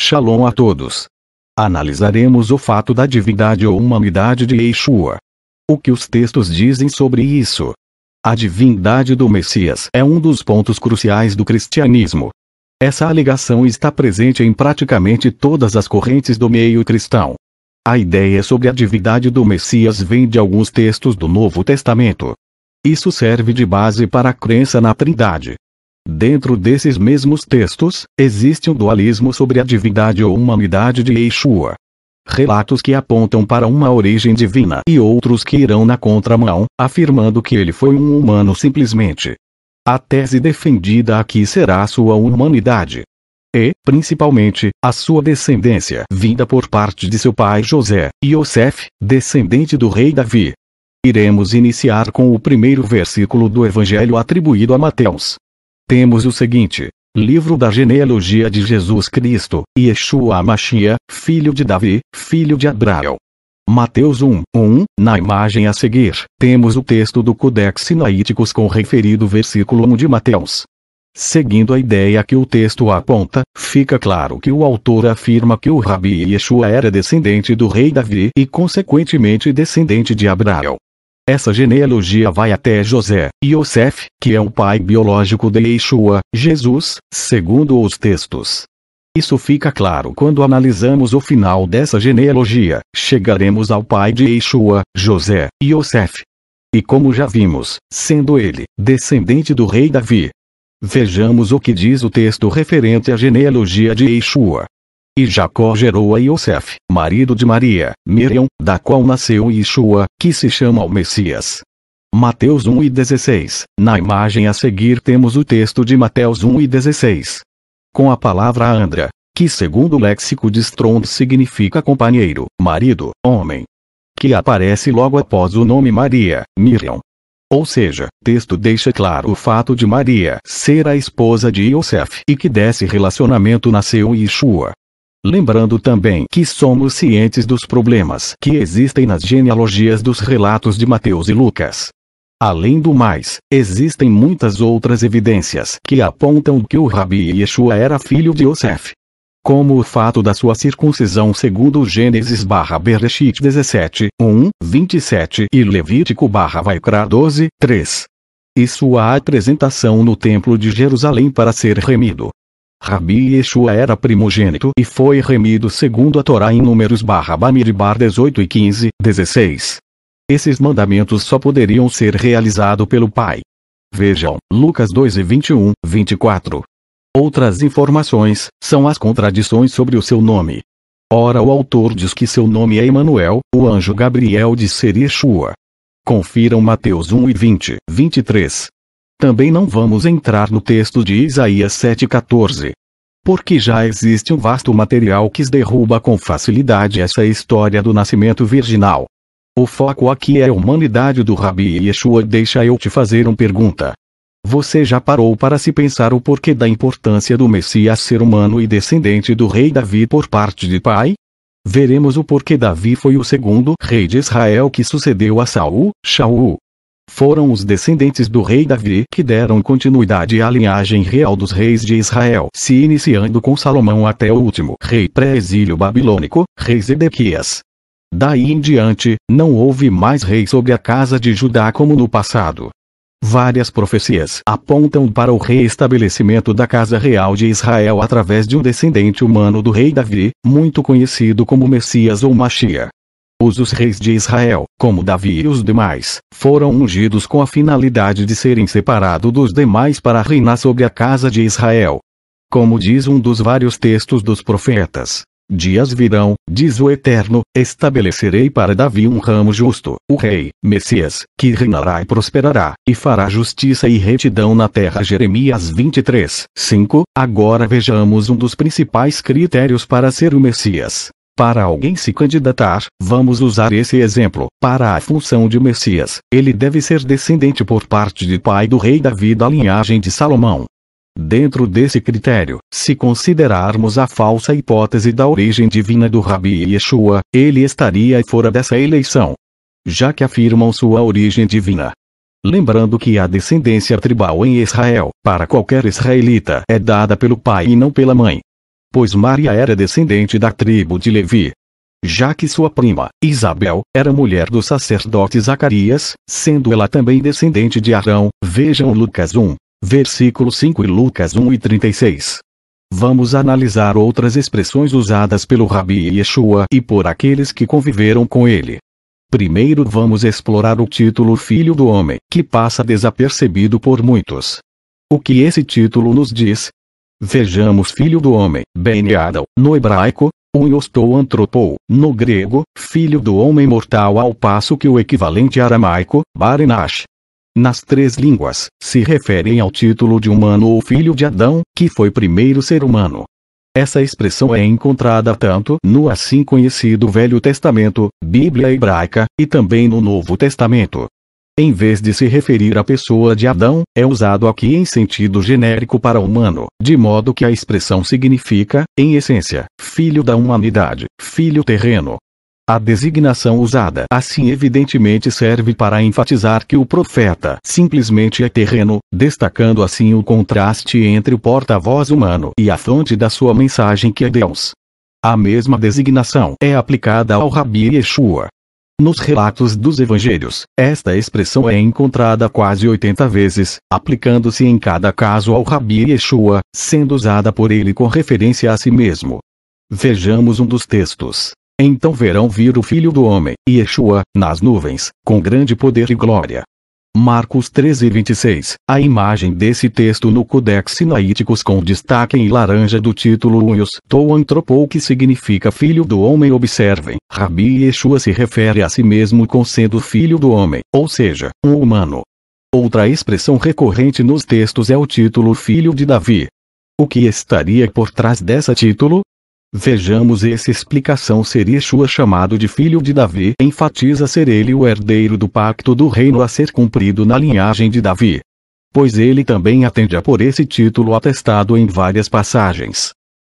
Shalom a todos. Analisaremos o fato da divindade ou humanidade de Yeshua. O que os textos dizem sobre isso? A divindade do Messias é um dos pontos cruciais do cristianismo. Essa alegação está presente em praticamente todas as correntes do meio cristão. A ideia sobre a divindade do Messias vem de alguns textos do Novo Testamento. Isso serve de base para a crença na Trindade. Dentro desses mesmos textos, existe um dualismo sobre a divindade ou humanidade de Yeshua. Relatos que apontam para uma origem divina e outros que irão na contramão, afirmando que ele foi um humano simplesmente. A tese defendida aqui será a sua humanidade. E, principalmente, a sua descendência vinda por parte de seu pai José, Yosef, descendente do rei Davi. Iremos iniciar com o primeiro versículo do Evangelho atribuído a Mateus. Temos o seguinte: livro da genealogia de Jesus Cristo, Yeshua HaMashiach, filho de Davi, filho de Abraão. Mateus 1:1, na imagem a seguir, temos o texto do Codex Sinaíticos com o referido versículo 1 de Mateus. Seguindo a ideia que o texto aponta, fica claro que o autor afirma que o Rabi Yeshua era descendente do rei Davi e consequentemente descendente de Abraão. Essa genealogia vai até José, Yosef, que é o pai biológico de Yeshua, Jesus, segundo os textos. Isso fica claro quando analisamos o final dessa genealogia, chegaremos ao pai de Yeshua, José, Yosef. E como já vimos, sendo ele descendente do rei Davi. Vejamos o que diz o texto referente à genealogia de Yeshua. E Jacó gerou a Yosef, marido de Maria, Miriam, da qual nasceu Yeshua, que se chama o Messias. Mateus 1:16. Na imagem a seguir temos o texto de Mateus 1:16. Com a palavra andra, que segundo o léxico de Strong significa companheiro, marido, homem. Que aparece logo após o nome Maria, Miriam. Ou seja, texto deixa claro o fato de Maria ser a esposa de Yosef e que desse relacionamento nasceu Yeshua. Lembrando também que somos cientes dos problemas que existem nas genealogias dos relatos de Mateus e Lucas. Além do mais, existem muitas outras evidências que apontam que o Rabi Yeshua era filho de Yosef. Como o fato da sua circuncisão segundo Gênesis/Bereshit 17:1-27 e Levítico/Vaikra 12:3. E sua apresentação no Templo de Jerusalém para ser remido. Rabi Yeshua era primogênito e foi remido segundo a Torá em Números/Bamidbar 18:15-16. Esses mandamentos só poderiam ser realizados pelo Pai. Vejam, Lucas 2:21-24. Outras informações, são as contradições sobre o seu nome. Ora o autor diz que seu nome é Emanuel, o anjo Gabriel diz ser Yeshua. Confiram Mateus 1:20-23. Também não vamos entrar no texto de Isaías 7:14. Porque já existe um vasto material que derruba com facilidade essa história do nascimento virginal. O foco aqui é a humanidade do Rabi Yeshua. Deixa eu te fazer uma pergunta. Você já parou para se pensar o porquê da importância do Messias ser humano e descendente do rei Davi por parte de pai? Veremos o porquê Davi foi o segundo rei de Israel que sucedeu a Saul. Shaul. Foram os descendentes do rei Davi que deram continuidade à linhagem real dos reis de Israel, se iniciando com Salomão até o último rei pré-exílio babilônico, rei Zedequias. Daí em diante, não houve mais rei sobre a casa de Judá como no passado. Várias profecias apontam para o reestabelecimento da casa real de Israel através de um descendente humano do rei Davi, muito conhecido como Messias ou Mashiach. Os reis de Israel, como Davi e os demais, foram ungidos com a finalidade de serem separados dos demais para reinar sobre a casa de Israel. Como diz um dos vários textos dos profetas, dias virão, diz o Eterno, estabelecerei para Davi um ramo justo, o rei, Messias, que reinará e prosperará, e fará justiça e retidão na terra. Jeremias 23:5. Agora vejamos um dos principais critérios para ser o Messias. Para alguém se candidatar, vamos usar esse exemplo. Para a função de Messias, ele deve ser descendente por parte de pai do rei Davi da linhagem de Salomão. Dentro desse critério, se considerarmos a falsa hipótese da origem divina do Rabi Yeshua, ele estaria fora dessa eleição, já que afirmam sua origem divina. Lembrando que a descendência tribal em Israel, para qualquer israelita, é dada pelo pai e não pela mãe. pois Maria era descendente da tribo de Levi. Já que sua prima, Isabel, era mulher do sacerdote Zacarias, sendo ela também descendente de Arão, vejam Lucas 1, versículo 5 e Lucas 1:36. Vamos analisar outras expressões usadas pelo Rabi Yeshua e por aqueles que conviveram com ele. Primeiro vamos explorar o título Filho do Homem, que passa desapercebido por muitos. O que esse título nos diz? Vejamos Filho do Homem, Ben Adam, no hebraico, Uiostou Antropou, no grego, Filho do Homem mortal, ao passo que o equivalente aramaico, Barenash, nas três línguas, se referem ao título de humano ou filho de Adão, que foi primeiro ser humano. Essa expressão é encontrada tanto no assim conhecido Velho Testamento, Bíblia hebraica, e também no Novo Testamento. Em vez de se referir à pessoa de Adão, é usado aqui em sentido genérico para humano, de modo que a expressão significa, em essência, filho da humanidade, filho terreno. A designação usada assim evidentemente serve para enfatizar que o profeta simplesmente é terreno, destacando assim o contraste entre o porta-voz humano e a fonte da sua mensagem que é Deus. A mesma designação é aplicada ao Rabi Yeshua. Nos relatos dos evangelhos, esta expressão é encontrada quase 80 vezes, aplicando-se em cada caso ao Rabi Yeshua, sendo usada por ele com referência a si mesmo. Vejamos um dos textos. Então verão vir o Filho do Homem, Yeshua, nas nuvens, com grande poder e glória. Marcos 13:26. A imagem desse texto no Codex Sinaíticos com destaque em laranja do título Uiostou Antropou, que significa Filho do Homem. Observem, Rabi Yeshua se refere a si mesmo como sendo Filho do Homem, ou seja, um humano. Outra expressão recorrente nos textos é o título Filho de Davi. O que estaria por trás desse título? Vejamos essa explicação. Ser Yeshua chamado de filho de Davi enfatiza ser ele o herdeiro do pacto do reino a ser cumprido na linhagem de Davi. Pois ele também atende a por esse título atestado em várias passagens.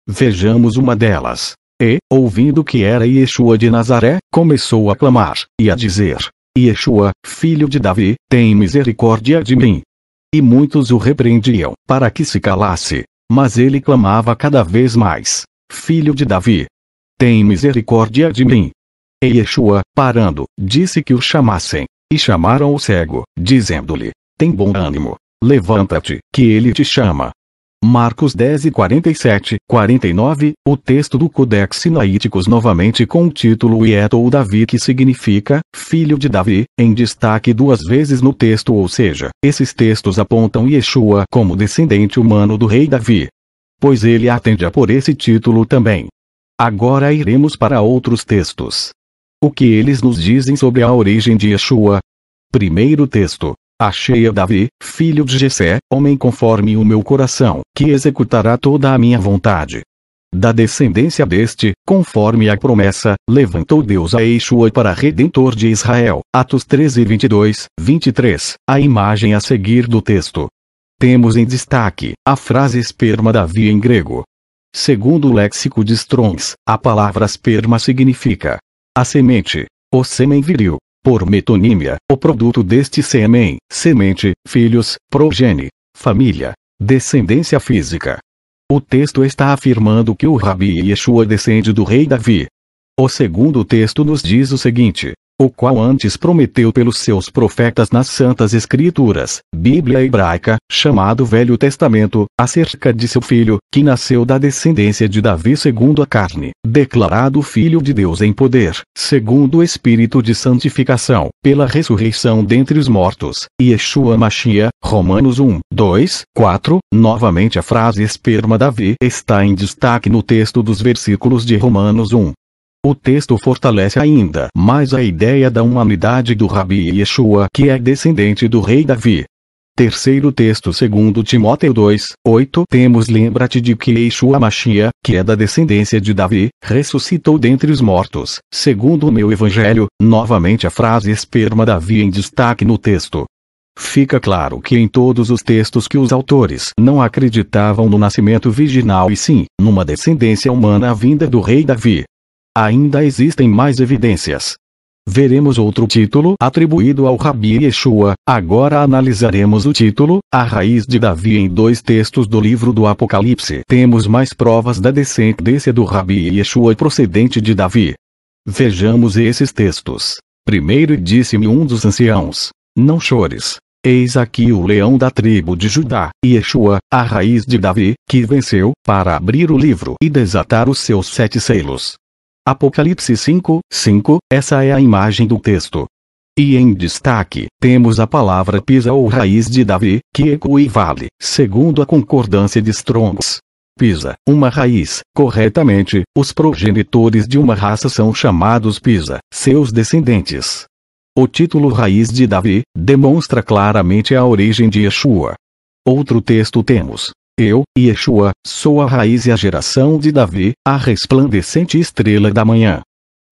Vejamos uma delas. E, ouvindo que era Yeshua de Nazaré, começou a clamar, e a dizer: Yeshua, filho de Davi, tem misericórdia de mim. E muitos o repreendiam, para que se calasse. Mas ele clamava cada vez mais: Filho de Davi, tem misericórdia de mim. E Yeshua, parando, disse que o chamassem. E chamaram o cego, dizendo-lhe: tem bom ânimo, levanta-te, que ele te chama. Marcos 10:47-49. O texto do Codex Sinaíticos novamente com o título Yeshua Davi, que significa Filho de Davi, em destaque duas vezes no texto, ou seja, esses textos apontam Yeshua como descendente humano do rei Davi, pois ele atende a por esse título também. Agora iremos para outros textos. O que eles nos dizem sobre a origem de Yeshua? Primeiro texto. Achei a Davi, filho de Jessé, homem conforme o meu coração, que executará toda a minha vontade. Da descendência deste, conforme a promessa, levantou Deus a Yeshua para redentor de Israel. Atos 13:22-23. A imagem a seguir do texto. Temos em destaque a frase esperma Davi em grego. Segundo o léxico de Strongs, a palavra esperma significa a semente, o sêmen viril. Por metonímia, o produto deste sêmen, semente, filhos, progenie, família, descendência física. O texto está afirmando que o Rabi Yeshua descende do rei Davi. O segundo texto nos diz o seguinte: o qual antes prometeu pelos seus profetas nas Santas Escrituras, Bíblia hebraica, chamado Velho Testamento, acerca de seu filho, que nasceu da descendência de Davi segundo a carne, declarado Filho de Deus em poder, segundo o Espírito de santificação, pela ressurreição dentre os mortos, Yeshua Mashiach. Romanos 1:2-4. Novamente a frase esperma Davi está em destaque no texto dos versículos de Romanos 1. O texto fortalece ainda mais a ideia da humanidade do Rabi Yeshua, que é descendente do rei Davi. Terceiro texto, segundo Timóteo 2:8, temos: lembra-te de que Yeshua Mashiach, que é da descendência de Davi, ressuscitou dentre os mortos, segundo o meu evangelho. Novamente a frase esperma Davi em destaque no texto. Fica claro que em todos os textos que os autores não acreditavam no nascimento virginal e sim, numa descendência humana vinda do rei Davi. Ainda existem mais evidências. Veremos outro título atribuído ao Rabi Yeshua. Agora analisaremos o título, a raiz de Davi, em 2 textos do livro do Apocalipse. Temos mais provas da descendência do Rabi Yeshua procedente de Davi. Vejamos esses textos. Primeiro, disse-me um dos anciãos: não chores. Eis aqui o leão da tribo de Judá, Yeshua, a raiz de Davi, que venceu, para abrir o livro e desatar os seus 7 selos. Apocalipse 5:5, essa é a imagem do texto. E em destaque, temos a palavra Pisa ou raiz de Davi, que equivale, segundo a concordância de Strongs. Pisa, uma raiz. Corretamente, os progenitores de uma raça são chamados Pisa, seus descendentes. O título Raiz de Davi demonstra claramente a origem de Yeshua. Outro texto temos: eu, Yeshua, sou a raiz e a geração de Davi, a resplandecente estrela da manhã.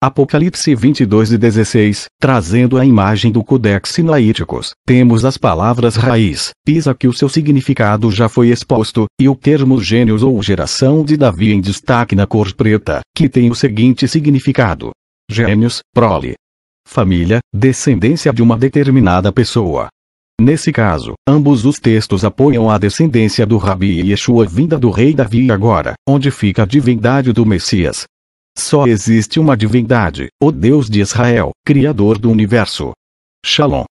Apocalipse 22:16, trazendo a imagem do Codex Sinaíticos, temos as palavras raiz, Pisa, que o seu significado já foi exposto, e o termo gênios ou geração de Davi em destaque na cor preta, que tem o seguinte significado: gênios, prole, família, descendência de uma determinada pessoa. Nesse caso, ambos os textos apoiam a descendência do Rabi Yeshua vinda do rei Davi. Agora, onde fica a divindade do Messias? Só existe uma divindade, o Deus de Israel, Criador do universo. Shalom.